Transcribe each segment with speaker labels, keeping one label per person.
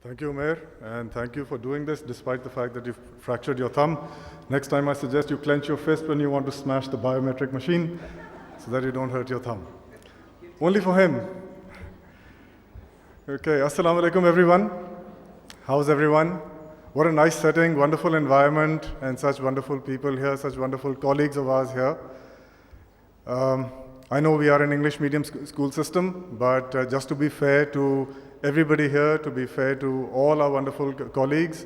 Speaker 1: Thank you, Umair, and thank you for doing this despite the fact that you've fractured your thumb. Next time I suggest you clench your fist when you want to smash the biometric machine so that you don't hurt your thumb. Only for him. Okay, Assalamu alaikum everyone. How's everyone? What a nice setting, wonderful environment, and such wonderful people here, such wonderful colleagues of ours here. I know we are an English medium school system, but just to be fair to everybody here, to be fair to all our wonderful colleagues,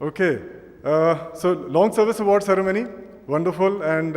Speaker 1: Okay, so long service award ceremony, wonderful, and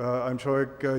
Speaker 1: I'm sure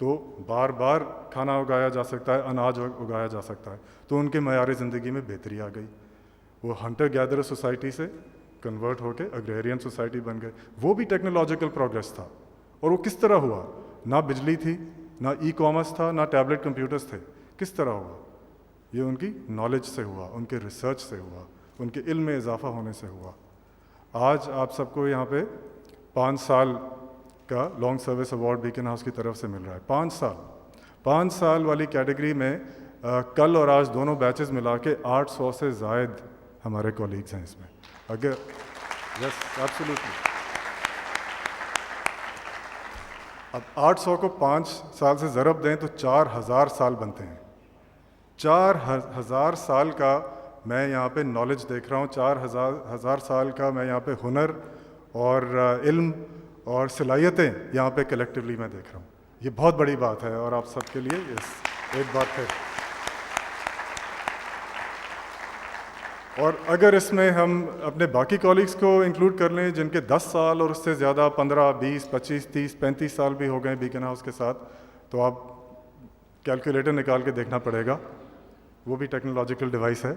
Speaker 1: تو بار بار کھانا اگایا جا سکتا ہے, اناج اگایا جا سکتا ہے, تو ان کے معیار زندگی میں بہتری آ گئی. وہ ہنٹر گیدرر سوسائٹی سے کنورٹ ہو کے اگریرین سوسائٹی بن گئے. وہ بھی ٹیکنالوجیکل پروگریس تھا. اور وہ کس طرح ہوا؟ نہ بجلی تھی, نہ ای کامرس تھا, نہ ٹیبلٹ کمپیوٹرز تھے. کس طرح ہوا؟ یہ ان کی نالج سے ہوا, ان کے ریسرچ سے ہوا, ان کے علم میں اضافہ ہونے سے ہوا. آج آپ سب کو یہاں پہ 5 سال کا long service award Beaconhouse کی طرف سے مل رہا ہے. 5 سال والی کیٹیگری میں کل اور آج دونوں بیچز ملا کے 800 سے زائد ہمارے کولیگز ہیں اس میں. اگر یس ایبسولوٹلی, اب 800 کو 5 سال سے ضرب دیں تو 4000 سال بنتے ہیں. 4000 سال کا میں یہاں پہ نالج دیکھ رہا ہوں, 4000 سال کا میں یہاں پہ ہنر اور علم اور صلاحیتیں یہاں پہ کلیکٹیولی میں دیکھ رہا ہوں. یہ بہت بڑی بات ہے اور آپ سب کے لیے ایک بات ہے. اور اگر اس میں ہم اپنے باقی کولیگز کو انکلوڈ کر لیں جن کے 10 سال اور اس سے زیادہ 15, 20, 25, 30, 35 سال بھی ہو گئے بیکن ہاؤس کے ساتھ, تو آپ کیلکولیٹر نکال کے دیکھنا پڑے گا. وہ بھی ٹیکنالوجیکل ڈیوائس ہے,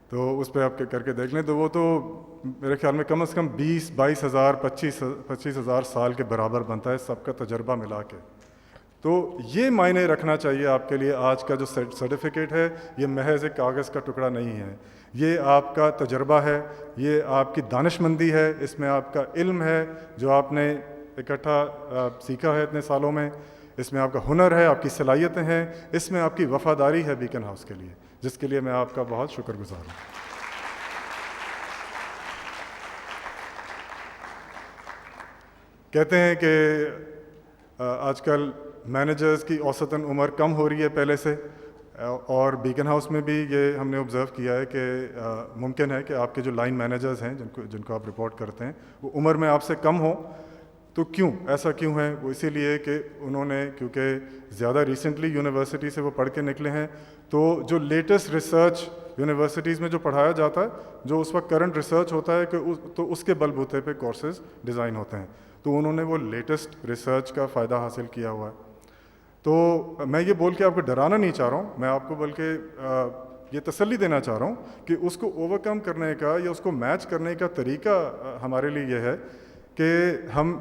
Speaker 1: تو اس پہ آپ کر کے دیکھ لیں تو وہ تو میرے خیال میں کم از کم 20-22 ہزار 25 ہزار سال کے برابر بنتا ہے سب کا تجربہ ملا کے. تو یہ معنی رکھنا چاہیے آپ کے لیے. آج کا جو سرٹیفکیٹ ہے یہ محض ایک کاغذ کا ٹکڑا نہیں ہے, یہ آپ کا تجربہ ہے, یہ آپ کی دانش مندی ہے, اس میں آپ کا علم ہے جو آپ نے اکٹھا سیکھا ہے اتنے سالوں میں, اس میں آپ کا ہنر ہے, آپ کی صلاحیتیں ہیں, اس میں آپ کی وفاداری ہے بیکن ہاؤس کے لیے, جس کے لیے میں آپ کا بہت شکر گزار ہوں. کہتے ہیں کہ آج کل مینیجرز کی اوسطاً عمر کم ہو رہی ہے پہلے سے, اور بیکن ہاؤس میں بھی یہ ہم نے آبزرو کیا ہے کہ ممکن ہے کہ آپ کے جو لائن مینیجرز ہیں جن کو آپ رپورٹ کرتے ہیں وہ عمر میں آپ سے کم ہوں. تو کیوں ایسا کیوں ہے؟ وہ اسی لیے کہ انہوں نے کیونکہ زیادہ ریسنٹلی یونیورسٹی سے وہ پڑھ کے نکلے ہیں, تو جو لیٹسٹ ریسرچ یونیورسٹیز میں جو پڑھایا جاتا ہے, جو اس وقت کرنٹ ریسرچ ہوتا ہے کہ تو اس کے بل بوتے پہ کورسز ڈیزائن ہوتے ہیں, تو انہوں نے وہ لیٹسٹ ریسرچ کا فائدہ حاصل کیا ہوا ہے. تو میں یہ بول کے آپ کو ڈرانا نہیں چاہ رہا ہوں, میں آپ کو بلکہ یہ تسلی دینا چاہ رہا ہوں کہ اس کو اوور کم کرنے کا یا اس کو میچ کرنے کا طریقہ ہمارے لیے یہ ہے کہ ہم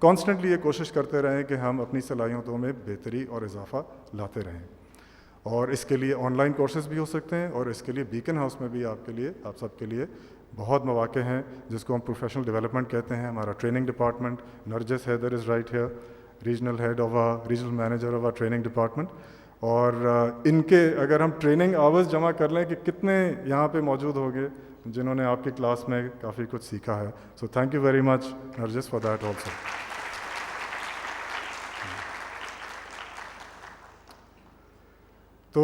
Speaker 1: کانسٹنٹلی یہ کوشش کرتے رہیں کہ ہم اپنی صلاحیتوں میں بہتری اور اضافہ لاتے رہیں. اور اس کے لیے آن لائن کورسز بھی ہو سکتے ہیں, اور اس کے لیے بیکن ہاؤس میں بھی آپ سب کے لیے بہت مواقع ہیں جس کو ہم پروفیشنل ڈیولپمنٹ کہتے ہیں. ہمارا training department, Nargis Haider is right here, regional head of regional manager of training department. اور ان کے اگر ہم ٹریننگ آورز جمع کر لیں کہ کتنے یہاں پہ موجود ہوں گے جنہوں نے آپ کی کلاس میں کافی کچھ سیکھا ہے. So thank you very much Nargis for that also. تو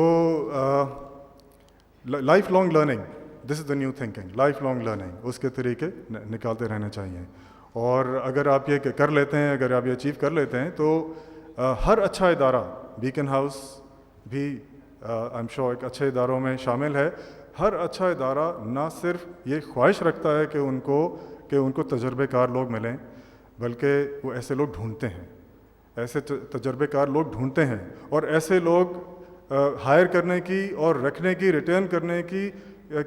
Speaker 1: life long learning, this is the new thinking. Life long learning, اس کے طریقے نکالتے رہنے چاہیے. اور اگر آپ یہ کر لیتے ہیں, اگر آپ یہ اچیو کر لیتے ہیں, تو ہر اچھا ادارہ, بیکن ہاؤس بھی آئی ایم شیور ایک اچھے اداروں میں شامل ہے, ہر اچھا ادارہ نہ صرف یہ خواہش رکھتا ہے کہ ان کو تجربے کار لوگ ملیں, بلکہ وہ ایسے لوگ ڈھونڈتے ہیں, ایسے تجربے کار لوگ ڈھونڈتے ہیں, اور ایسے لوگ ہائر کرنے کی اور رکھنے کی, ریٹرن کرنے کی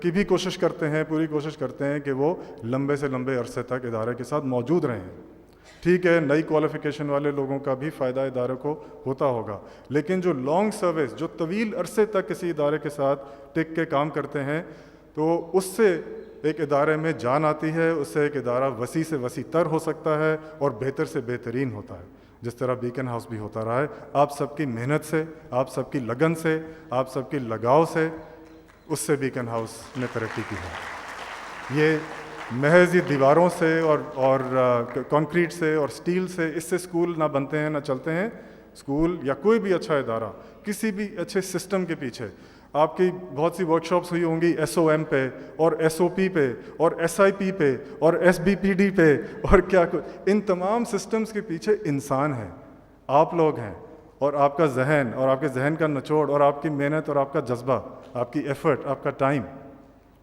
Speaker 1: بھی کوشش کرتے ہیں, پوری کوشش کرتے ہیں کہ وہ لمبے سے لمبے عرصے تک ادارے کے ساتھ موجود رہیں. ٹھیک ہے, نئی کوالیفیکیشن والے لوگوں کا بھی فائدہ ادارے کو ہوتا ہوگا, لیکن جو لانگ سروس, جو طویل عرصے تک کسی ادارے کے ساتھ ٹک کے کام کرتے ہیں, تو اس سے ایک ادارے میں جان آتی ہے, اس سے ایک ادارہ وسیع سے وسیع تر ہو سکتا ہے اور بہتر سے بہترین ہوتا ہے, جس طرح بیکن ہاؤس بھی ہوتا رہا ہے. آپ سب کی محنت سے, آپ سب کی لگن سے, آپ سب کی لگاؤ سے, اس سے بیکن ہاؤس نے ترقی کی ہے. یہ محض یہ دیواروں سے اور کنکریٹ سے اور سٹیل سے, اس سے اسکول نہ بنتے ہیں نہ چلتے ہیں. اسکول یا کوئی بھی اچھا ادارہ کسی بھی اچھے سسٹم کے پیچھے, آپ کی بہت سی ورک شاپس ہوئی ہوں گی ایس او ایم پہ اور ایس او پی پہ اور ایس آئی پی پہ اور ایس بی پی ڈی پہ اور کیا ان تمام سسٹمز کے پیچھے انسان ہیں, آپ لوگ ہیں, اور آپ کا ذہن اور آپ کے ذہن کا نچوڑ اور آپ کی محنت اور آپ کا جذبہ, آپ کی ایفرٹ, آپ کا ٹائم,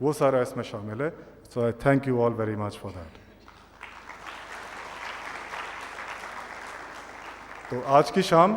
Speaker 1: وہ سارا اس میں شامل ہے. So I thank you all very much for that. تو آج کی شام